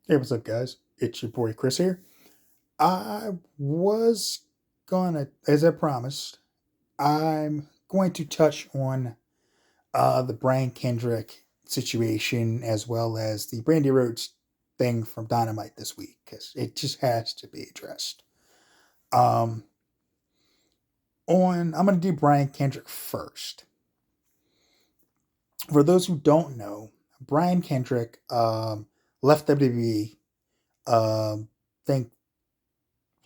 Hey, what's up, guys? It's your boy Chris here. I was gonna, as I promised, I'm going to touch on the Brian Kendrick situation as well as the Brandi Rhodes thing from Dynamite this week because it just has to be addressed. Um, I'm gonna do Brian Kendrick first. For those who don't know, Brian Kendrick left WWE. Think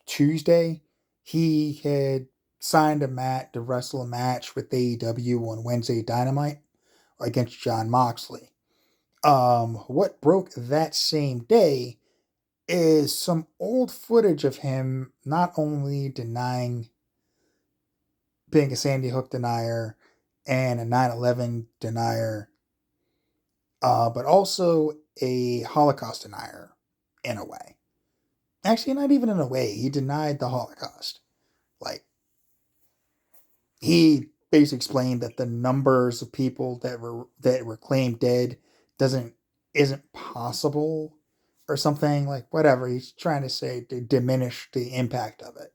Tuesday, he had signed a mat to wrestle a match with AEW on Wednesday Dynamite against John Moxley. What broke that same day is some old footage of him not only denying being a Sandy Hook denier and a 9/11 denier, but also a Holocaust denier in a way. Actually, not even in a way. He denied the Holocaust. Like, he basically explained that the numbers of people that were claimed dead doesn't isn't possible or something, like whatever he's trying to say to diminish the impact of it.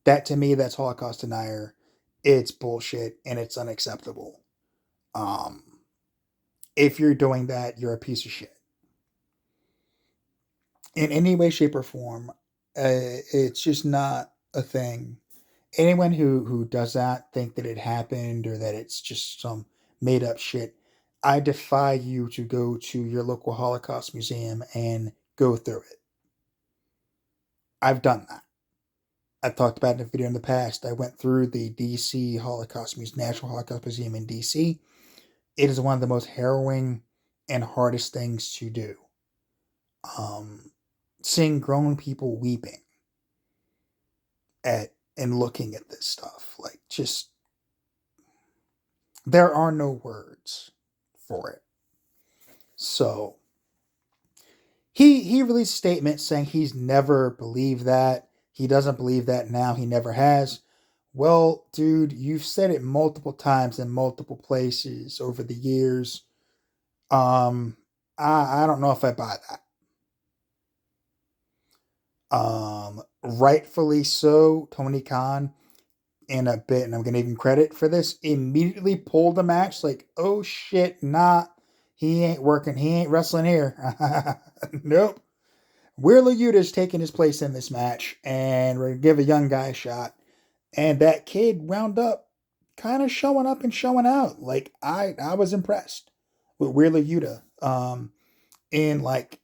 That to me, that's Holocaust denier. It's bullshit and it's unacceptable. Um, if you're doing that, you're a piece of shit in any way, shape, or form. It's just not a thing. Anyone who does that think that it happened or that it's just some made up shit, I defy you to go to your local Holocaust museum and go through it. I've done that. I've talked about it in a video in the past. I went through the DC Holocaust Museum, National Holocaust Museum in DC. It is one of the most harrowing and hardest things to do. Um, Seeing grown people weeping at and looking at this stuff, like, just there are no words for it. So he released a statement saying he's never believed that. He doesn't believe that now. He never has. Well, dude, you've said it multiple times in multiple places over the years. I don't know if I buy that. Rightfully so, Tony Khan in a bit, and I'm gonna give him credit for this, immediately pulled the match. Like, oh shit, nah, he ain't working. He ain't wrestling here. Nope. Wheeler Yuta's taking his place in this match, and we're gonna give a young guy a shot. And that kid wound up kind of showing up and showing out. Like, I was impressed with Wheeler Yuta. In like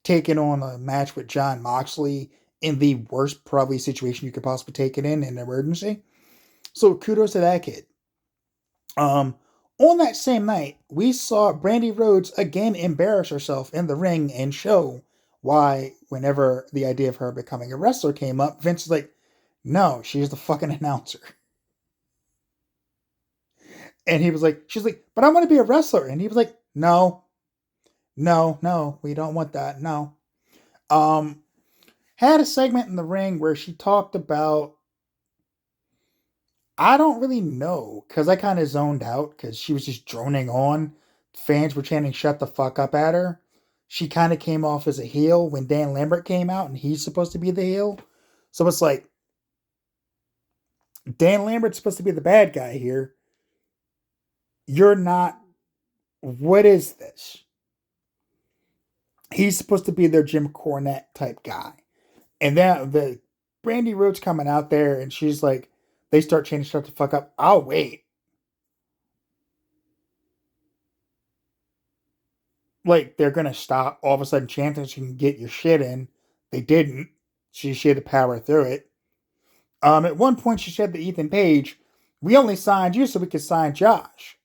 taking on a match with John Moxley in the worst probably situation you could possibly take it in an emergency. So kudos to that kid. Um, on that same night, we saw Brandi Rhodes again embarrass herself in the ring and show why, whenever the idea of her becoming a wrestler came up, Vince was like, no, she's the fucking announcer. And he was like, she's like, but I want to be a wrestler. And he was like, no, no, no, we don't want that. No. Um, had a segment in the ring where she talked about, I don't really know, because I kind of zoned out because she was just droning on. Fans were chanting shut the fuck up at her. She kind of came off as a heel when Dan Lambert came out and he's supposed to be the heel. So it's like, Dan Lambert's supposed to be the bad guy here. You're not. What is this? He's supposed to be their Jim Cornette type guy. And then the Brandi Rhodes coming out there and she's like, they start changing stuff to fuck up. I'll wait. Like, they're gonna stop all of a sudden chanting so you can get your shit in. They didn't. She had to power through it. At one point she said to Ethan Page, we only signed you so we could sign Josh.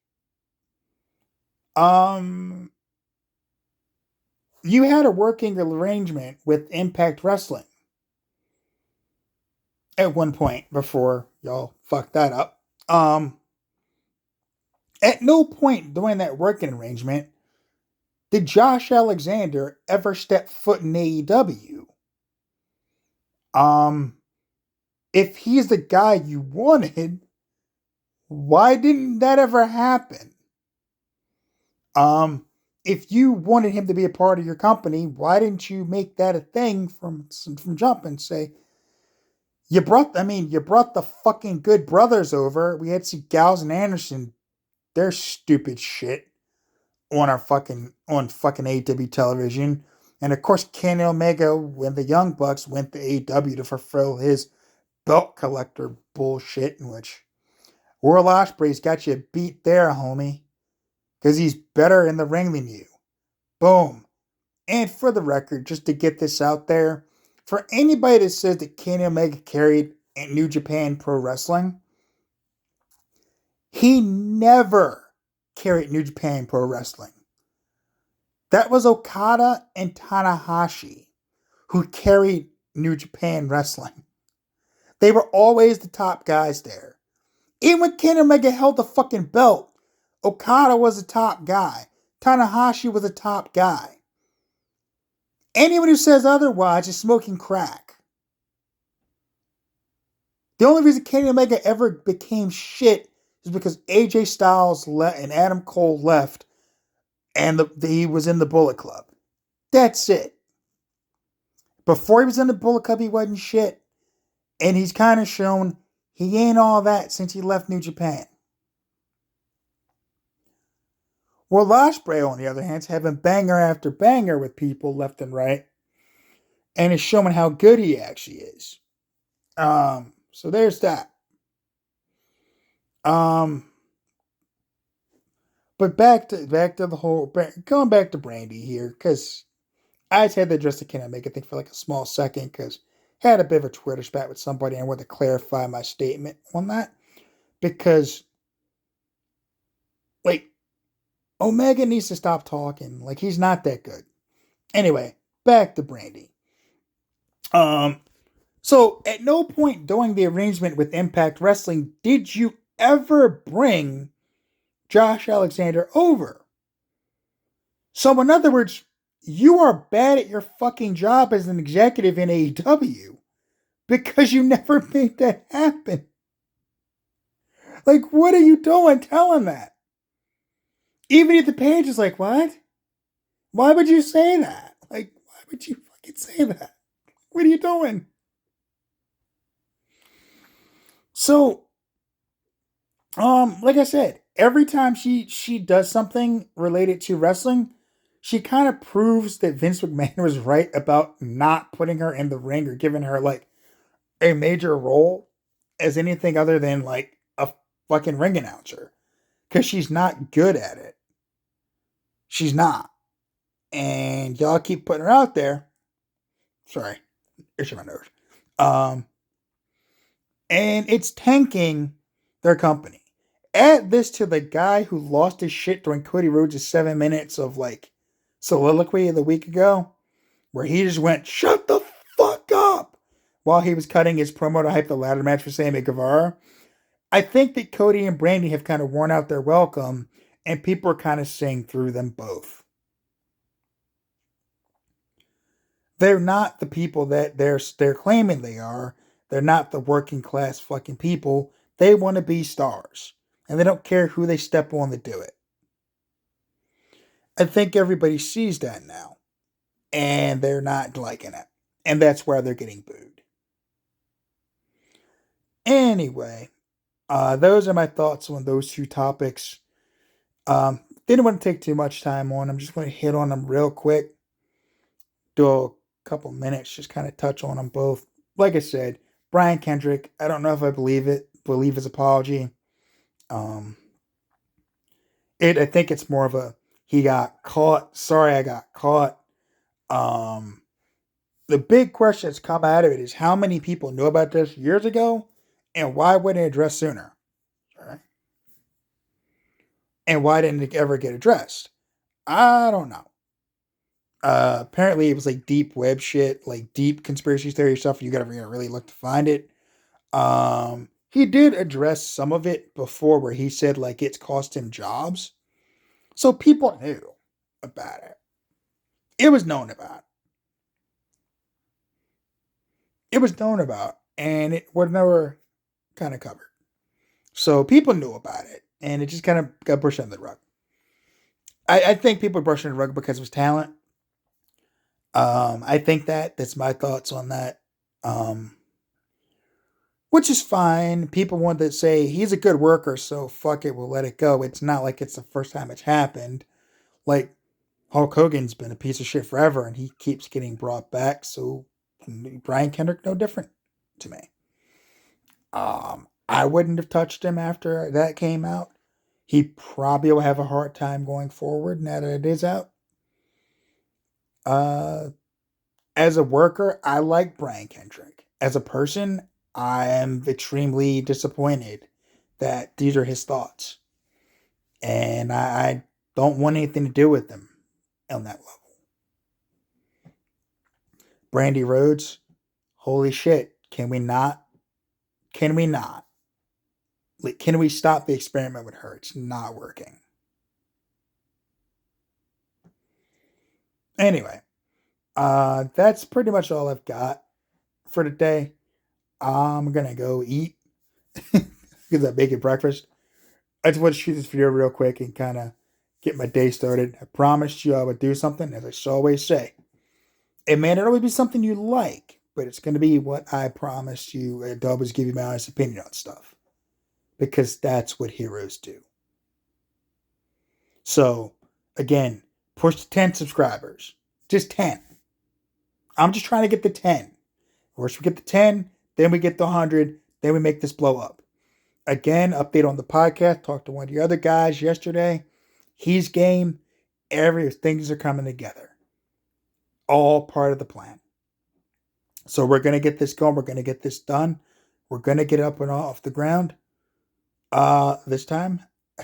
Um you had a working arrangement with Impact Wrestling at one point before y'all fucked that up. At no point during that working arrangement did Josh Alexander ever step foot in AEW. Um, if he's the guy you wanted, why didn't that ever happen? Um, if you wanted him to be a part of your company, why didn't you make that a thing from jump and say, you brought the fucking Good Brothers over. We had some Gals and Anderson, their stupid shit on fucking AEW television. And of course, Kenny Omega, when the Young Bucks went to AEW to fulfill his belt collector bullshit, in which Will Ospreay's got you beat there, homie. Because he's better in the ring than you. Boom. And for the record, just to get this out there, for anybody that says that Kenny Omega carried in New Japan Pro Wrestling, he never carried New Japan Pro Wrestling. That was Okada and Tanahashi who carried New Japan Wrestling. They were always the top guys there. Even when Kenny Omega held the fucking belt, Okada was the top guy. Tanahashi was the top guy. Anyone who says otherwise is smoking crack. The only reason Kenny Omega ever became shit is because AJ Styles and Adam Cole left and he was in the Bullet Club. That's it. Before he was in the Bullet Club, he wasn't shit. And he's kind of shown he ain't all that since he left New Japan. Will Ospreay, on the other hand, is having banger after banger with people left and right. And is showing how good he actually is. So there's that. But back to the whole, going back to Brandi here, because I just had to address the Kenny Omega thing for like a small second, because I had a bit of a Twitter spat with somebody and I wanted to clarify my statement on that. Because, like, Omega needs to stop talking. Like, he's not that good. Anyway, back to Brandi. So at no point during the arrangement with Impact Wrestling did you ever bring Josh Alexander over. So in other words, you are bad at your fucking job as an executive in AEW because you never made that happen. Like, what are you doing telling that? Even if the page is like, what? Why would you say that? Like, why would you fucking say that? What are you doing? So, like I said, every time she does something related to wrestling, she kind of proves that Vince McMahon was right about not putting her in the ring or giving her like a major role as anything other than like a fucking ring announcer. Because she's not good at it. She's not. And y'all keep putting her out there. Sorry, itching my nose. And it's tanking their company. Add this to the guy who lost his shit during Cody Rhodes' 7 minutes of like soliloquy of the week ago, where he just went, shut the fuck up, while he was cutting his promo to hype the ladder match for Sammy Guevara. I think that Cody and Brandi have kind of worn out their welcome, and people are kind of seeing through them both. They're not the people that they're claiming they are. They're not the working class fucking people. They want to be stars. And they don't care who they step on to do it. I think everybody sees that now. And they're not liking it. And that's why they're getting booed. Anyway, those are my thoughts on those two topics. Didn't want to take too much time on them. Just want to hit on them real quick. Do a couple minutes. Just kind of touch on them both. Like I said, Brian Kendrick, I don't know if I believe his apology. I think it's more of a, he got caught. Sorry, I got caught. The big question that's come out of it is how many people knew about this years ago, and why wasn't it addressed sooner? All right. And why didn't it ever get addressed? I don't know. Apparently it was like deep web shit, like deep conspiracy theory stuff. You gotta really look to find it. He did address some of it before where he said like it's cost him jobs. So people knew about it. It was known about. It was known about, and it was never kind of covered. So people knew about it, and it just kind of got pushed under the rug. I think people are brushing the rug because of his talent. I think that's my thoughts on that. Um, which is fine. People want to say he's a good worker, so fuck it, we'll let it go. It's not like it's the first time it's happened. Like Hulk Hogan's been a piece of shit forever, and he keeps getting brought back. So Brian Kendrick, no different to me. I wouldn't have touched him after that came out. He probably will have a hard time going forward now that it is out. Uh, as a worker, I like Brian Kendrick. As a person, I am extremely disappointed that these are his thoughts. And I don't want anything to do with them on that level. Brandi Rhodes, holy shit. Can we not? Can we not? Like, can we stop the experiment with her? It's not working. Anyway, that's pretty much all I've got for today. I'm gonna go eat because I'm making breakfast. I just want to shoot this video real quick and kind of get my day started. I promised you I would do something, as I always say. It may not always be something you like, but it's going to be what I promised you. And I always give you my honest opinion on stuff because that's what heroes do. So, again, push to 10 subscribers. Just 10. I'm just trying to get the 10. Once we get the 10, then we get the 100, then we make this blow up. Again, update on the podcast. Talked to one of the other guys yesterday. He's game. Every things are coming together. All part of the plan. So we're going to get this going. We're going to get this done. We're going to get up and off the ground. This time.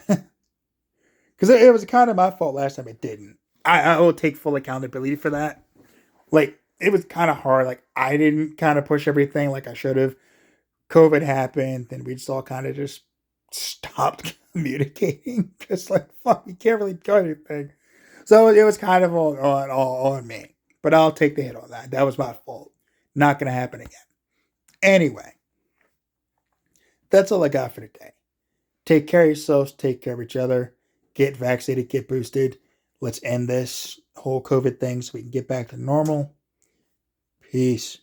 Because it was kind of my fault last time it didn't. I will take full accountability for that. Like, it was kind of hard. Like, I didn't kind of push everything like I should have. COVID happened. Then we just all kind of just stopped communicating. Just like, fuck, you can't really do anything. So it was kind of all on me. But I'll take the hit on that. That was my fault. Not going to happen again. Anyway, that's all I got for today. Take care of yourselves. Take care of each other. Get vaccinated. Get boosted. Let's end this whole COVID thing so we can get back to normal. Peace.